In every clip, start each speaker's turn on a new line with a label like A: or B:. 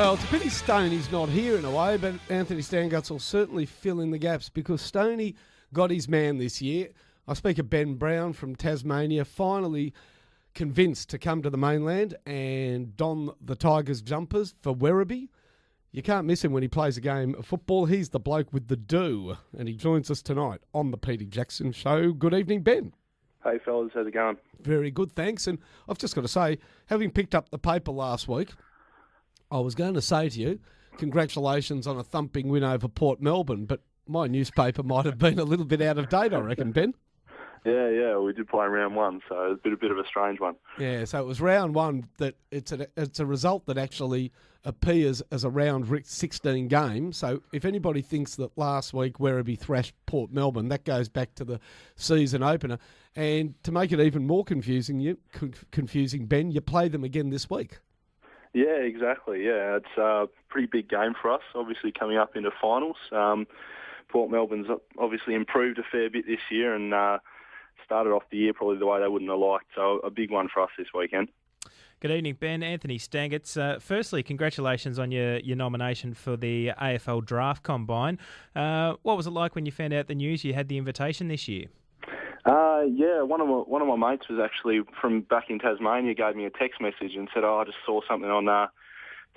A: Well, it's a pity Stoney's not here in a way, but Anthony Stanguts will certainly fill in the gaps because Stoney got his man this year. I speak of Ben Brown from Tasmania, finally convinced to come to the mainland and don the Tigers jumpers for Werribee. You can't miss him when he plays a game of football. He's the bloke with the do, and he joins us tonight on the Peter Jackson Show. Good evening, Ben.
B: Hey fellas, how's it going?
A: Very good, thanks. And I've just got to say, having picked up the paper last week, I was going to say to you, congratulations on a thumping win over Port Melbourne, but my newspaper might have been a little bit out of date, I reckon, Ben.
B: Yeah, we did play round one, so it's a bit of a strange one.
A: Yeah, so it was round one that it's a result that actually appears as a round 16 game. So if anybody thinks that last week Werribee thrashed Port Melbourne, that goes back to the season opener. And to make it even more confusing, Ben, you play them again this week.
B: Yeah, exactly. Yeah, it's a pretty big game for us, obviously coming up into finals. Port Melbourne's obviously improved a fair bit this year and started off the year probably the way they wouldn't have liked. So a big one for us this weekend.
C: Good evening, Ben. Anthony Stanguts. Firstly, congratulations on your nomination for the AFL Draft Combine. What was it like when you found out the news you had the invitation this year?
B: Yeah, one of my mates was actually from back in Tasmania, gave me a text message and said, I just saw something on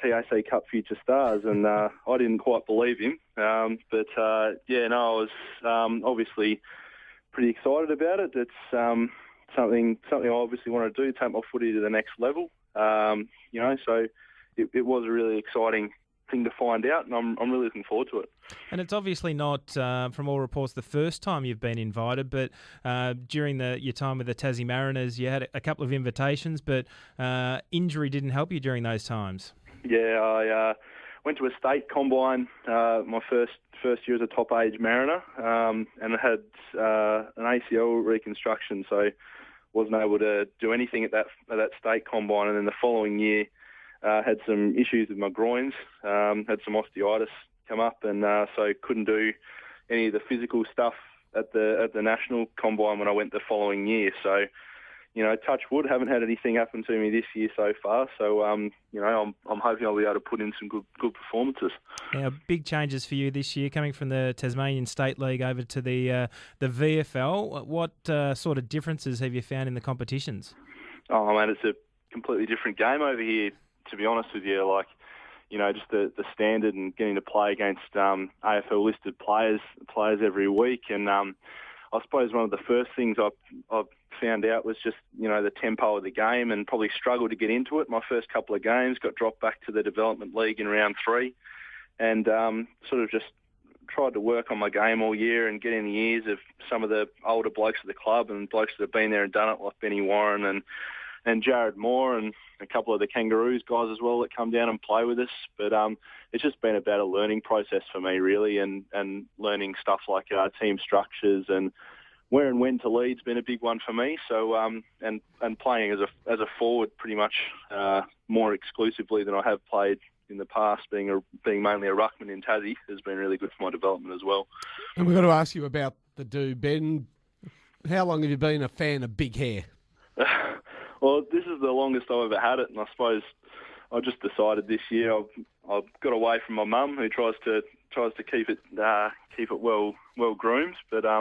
B: TAC Cup Future Stars, and I didn't quite believe him. I was obviously pretty excited about it. It's something I obviously want to do, take my footy to the next level. So it was a really exciting thing to find out, and I'm really looking forward to it.
C: And it's obviously not, from all reports, the first time you've been invited, but during your time with the Tassie Mariners, you had a couple of invitations, but injury didn't help you during those times.
B: Yeah, I went to a state combine my first year as a top age Mariner, and I had an ACL reconstruction, so wasn't able to do anything at that state combine. And then the following year, had some issues with my groins, had some osteitis come up, and so couldn't do any of the physical stuff at the national combine when I went the following year. So, touch wood, haven't had anything happen to me this year so far. So, I'm hoping I'll be able to put in some good performances.
C: Yeah, big changes for you this year, coming from the Tasmanian State League over to the VFL. What sort of differences have you found in the competitions?
B: Oh man, it's a completely different game over here, to be honest with you. Just the standard and getting to play against AFL listed players every week, and I suppose one of the first things I found out was just, the tempo of the game, and probably struggled to get into it. My first couple of games got dropped back to the development league in round 3, and sort of just tried to work on my game all year and get in the ears of some of the older blokes at the club and blokes that have been there and done it, like Benny Warren and Jared Moore and a couple of the Kangaroos guys as well that come down and play with us. But it's just been about a learning process for me, really, and learning stuff like team structures and where and when to lead's been a big one for me. So and playing as a forward pretty much more exclusively than I have played in the past, being mainly a ruckman in Tassie, has been really good for my development as well.
A: And we've got to ask you about the do, Ben. How long have you been a fan of big hair?
B: Well, this is the longest I've ever had it, and I suppose I just decided this year I've got away from my mum, who tries to keep it well groomed, but so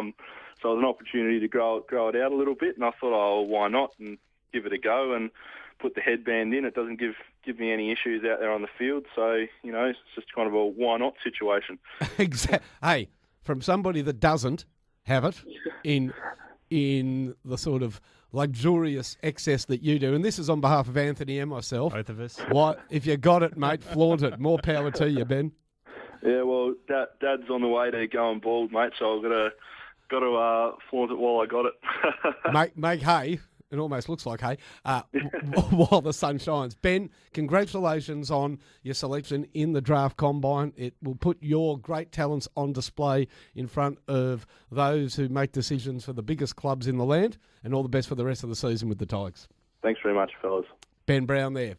B: it was an opportunity to grow it out a little bit, and I thought, oh, why not, and give it a go and put the headband in. It doesn't give me any issues out there on the field, so it's just kind of a why not situation.
A: Exactly. Hey, from somebody that doesn't have it in the sort of luxurious excess that you do, and this is on behalf of Anthony and myself.
C: Both of us.
A: What if you got it, mate? Flaunt it. More power to you, Ben.
B: Yeah, well, Dad's on the way to going bald, mate. So I've got to flaunt it while I got it.
A: make hay. It almost looks like hay, while the sun shines. Ben, congratulations on your selection in the draft combine. It will put your great talents on display in front of those who make decisions for the biggest clubs in the land, and all the best for the rest of the season with the Tigers.
B: Thanks very much, fellas.
A: Ben Brown there.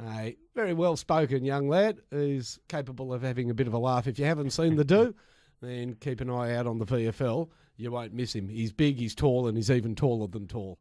A: A very well-spoken young lad who's capable of having a bit of a laugh. If you haven't seen the do, then keep an eye out on the VFL. You won't miss him. He's big, he's tall, and he's even taller than tall.